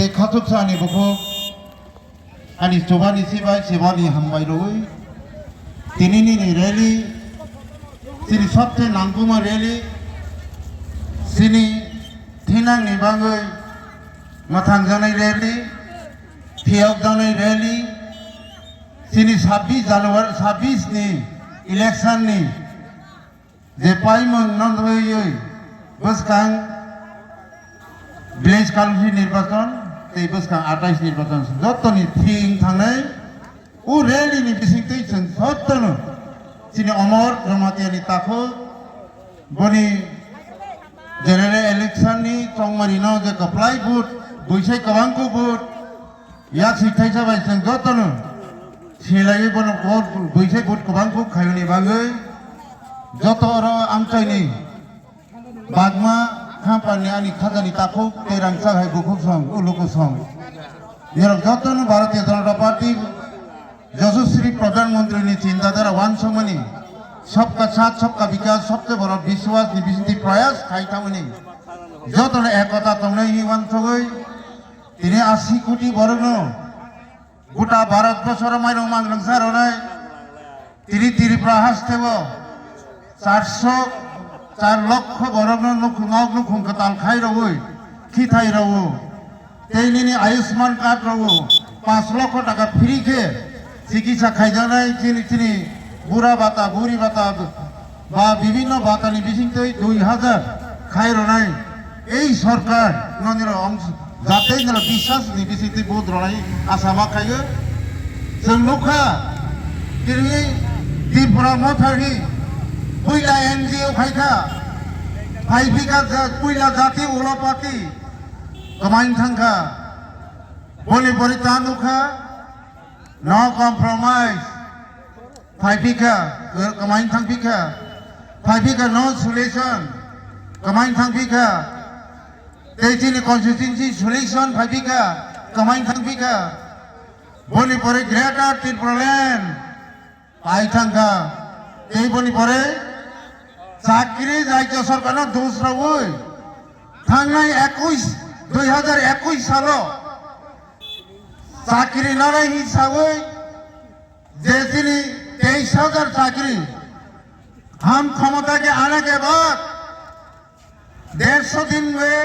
te khatuk sani buku ani cobani sibai sebani hambai roi tinini ni rally sini sabche nangkuma rally sini thinang ni bangai mathang janai rally thiok janai rally sini 26 Januari 26 ni election ni je paimon nandoi buskang village council নির্বাচন এই বুসকাং 28 নির্বাচন যতনি thing থাংনাই ও rally নি বিসিংতৈ যতন সিনি অমর রমাতিয়ানি তাখো বনি general election ni চংমারি ন যে কপ্লাই বুট বৈসাই কবাংকো বুট ইয়া সিথাই সাবাই যতন সিলাই বন বৈসাই বুট কবাংকো খায়নি বাগৈ যত আর আমচাইনি Bagma Kampanye ani khajani takuk terang sahai bukuk song uluku song. Yerok jotono Bharatiya Janata Party যশস্বী প্রধানমন্ত্রী ni চিন্তাধারা ওয়ান সমনি সবকা সাথ সবকা বিকাশ সবচেয়ে বড় বিশ্বাস নিবিসিতি প্রয়াস খাইতামনি যতন একতা তংনাই হিওয়ান সগৈ তিনি 80 কোটি বর্গ গোটা ভারতবর্ষের মাইরং মাংরং সারনাই তিনি ত্রিপুরা হাসতেব 4 লক্ষ বর্গ লক্ষ কাতাল খাই রবই খিথাই রব তেইনি আয়ুষ্মান কার্ড রব 5 লক্ষ টাকা ফ্রি খে চিকিৎসা খাইজানাই তিনি বুড়া ভাতা বুড়ি ভাতা বা বিভিন্ন ভাতানি বিসিংতৈ 2000 খাই রনাই এই সরকার ননির অংশ যাতে বিশ্বাস নি বিসিংতৈ বহুত রনাই আসামা খাইগো जों नुखा दिनै ত্রিপুরা মথারি কইলা এনজিও খাইখা ফাইভিকা কইলা জাতি উলাপাতি কমাইন থাঙ্কা বলি বলি তা নুখা নো কম্প্রোমাইজ ফাইভিকা কমাইন থাঙ্কিকা ফাইভিকা নো সলিউশন কমাইন থাঙ্কিকা তেইনি কনস্টিটিউন্সি সলিউশন ফাইভিকা কমাইন থাঙ্কিকা বলি পরে গ্রেটার ত্রিপুরাল্যান্ড পাই থাঙ্কা এই বলি পরে চাকরি রাজ্য সরকার দোষ রবই থাংনাই 2021 সাল চাকরি নারাই হিসাবে যে তিনি 23,000 চাকরি हम क्षमता के आने के बाद 150 दिन में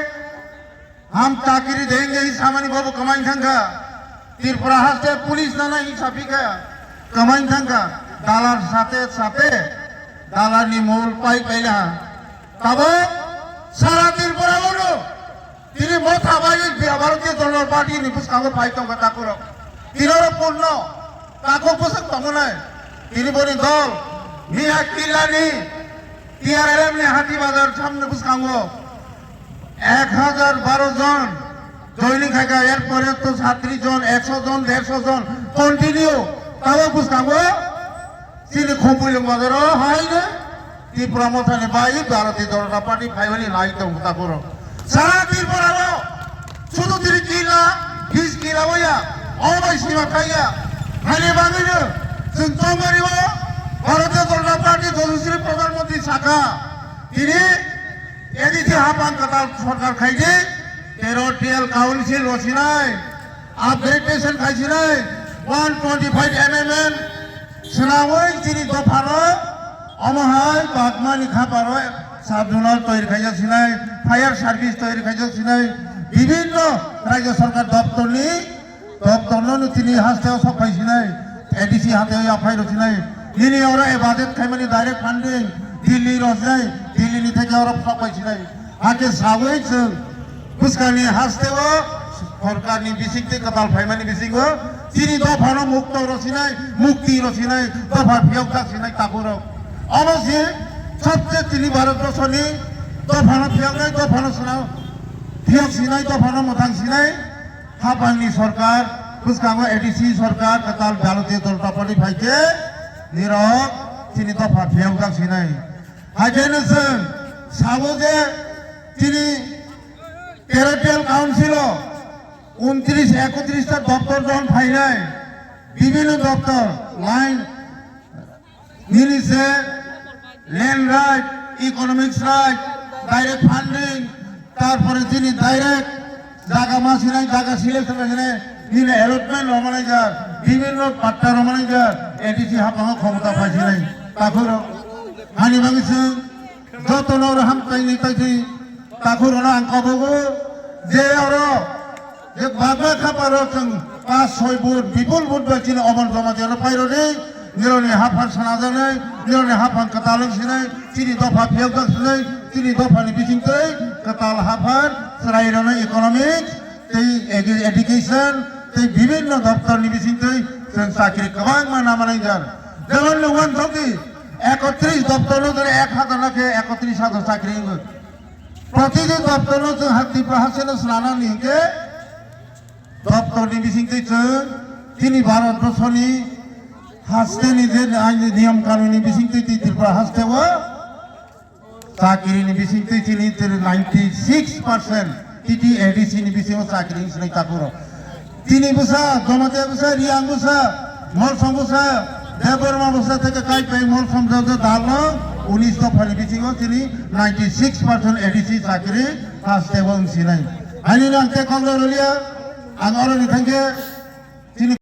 हम चाकरी देंगे ही सामान्य बाबू कमाई थांगा त्रिपुरा हास्ते पुलिस नाना हिसाबी का कमाई थांगा दालार साथे साथे दालार नि मूल पाई पहला तब सारा त्रिपुरा बोलो তিনি মথা বাই ভারতীয় জনতা পার্টি নিপুস কাগো পাইতো তাকুর তিনর পূর্ণ কাকো পোষক তমনায় তিনি বলি দল মিয়া কিলানি টিআরএম নে হাতি বাজার সামনে পুস কাগো 1012 জন জয়নিং খাইকা এরপরে তো 37 জন 100 জন 150 জন কন্টিনিউ তাও পুস কাগো তিনি খম্পুইল বাজার হাইনে ত্রিপুরা মথানে বাই ভারতীয় জনতা পার্টি ফাইবানি লাইতো তাকুর সারা ত্রিপুরা শুধু তিনি কিলা হিস কিলা বইয়া অবাই সীমা খাইয়া হাইনে বাঙিনো जों চৌমারিব ভারতীয় জনতা পার্টি যশস্বী প্রধানমন্ত্রী শাখা তিনি এদিকে হাপান কাতাল সরকার খাইছে টেরিটোরিয়াল কাউন্সিল রচিনাই আপগ্রেডেশন খাইছিনাই 125 এমএমএন সেনাওই তিনি দফানো অমহাই বাগমানি খাপারো সাবজোনাল তৈরি খাইছিনাই ফায়ার সার্ভিস তৈরি খাইছিনাই বিভিন্ন রাজ্য সরকার দপ্তরনি তিনি হাসতেও সব খাইছিনাই এডিসি হাতে আফাই রচিনাই তিনি ওরা এ বাজেট খাইমানি ডাইরেক্ট ফান্ডিং দিল্লি রচনাই দিল্লি থেকে ওরা সব পাইছিনাই হাতে সাবই जों বুসকানি হাসতেও সরকারনি বিসিংতে কাতাল ফাইমানি বিসিংও তিনি দফানো মুক্ত রচিনাই মুক্তি রচিনাই দফা ফিয়ক থাকছিনাই তাকুর অবশ্যই সবচেয়ে তিনি ভারতবর্ষনি দফানো ফিয়ক নাই দফানো শোনাও ফিয়ক সিনাই দফানো মথাং সিনাই হাপানি সরকার বুসকাঙ্গো এডিসি সরকার কাতাল ভারতীয় জনতা পার্টি ফাইকে নিরক তিনি দফা ফিয়ক থাকছিনাই হাইজেনে जों সাবো যে তিনি টেরিটোরিয়াল কাউন্সিল 29-31টা দপ্তর যখন ফাইনাই বিভিন্ন দপ্তর লাইন মিলিছে land right economics right direct funding তারপরে তিনি ডাইরেক্ট জায়গা মাসিনাই জায়গা সিলেকশন এখানে নিলে অ্যালটমেন্ট রমানাই যার বিভিন্ন পাট্টা রমানাই যার এডিসি হাফাঙ্গ ক্ষমতা পাইছি নাই তারপর হানি বাঙিছে যত নর হামতাই নিতাইছি তারপর আং কবগো যে আরো যে বাবা খাবার जों 5-6 বুট বিপুল বুট বাচিনে অমন জমা যেন পাইরো রে নিরনি হাফান সানা জানাই নিরনি হাফান কাতালং সিনাই চিনি দফা ফিয়াল গাছনাই চিনি দফানি বিচিংতै কাতাল হাফান সরাইরনে ইকোনমিক্स तै एडुकेशन तै বিভিন্ন দপ্তরনি বিচিংতै जों চাকরি गोबां माना मानाय जान যেমন লঙ্গন ধকি 31 দপ্তর ধরে 1000 লাখে 31000 চাকরি প্রতিদিন দপ্তর जों হাতি প্রহাসেন স্নানা নিকে দপ্তরনি বিচিংতै जों তিনি ভারতবর্ষনি হাসতেনি যে আইন নিয়ম কানুননি বিচিংতै ত্রিপুরা হাসতেও চাকরিনি বিচিংতै তিনি 96% টিটি এডিসি নি বিচিং চাকরি সিনাই তাকুর তিনি বসা জমাতে বসা রিয়াং বসা মল সমবসা দেববর্মা বসা থেকে কাই পাই মল সমজাজ দালনো 19 দফানি বিচিং তিনি 96% এডিসি চাকরি হাসতেও সিনাই আইনি নাতে কংগ্রেস রলিয়া আং অরনি থাঙ্গে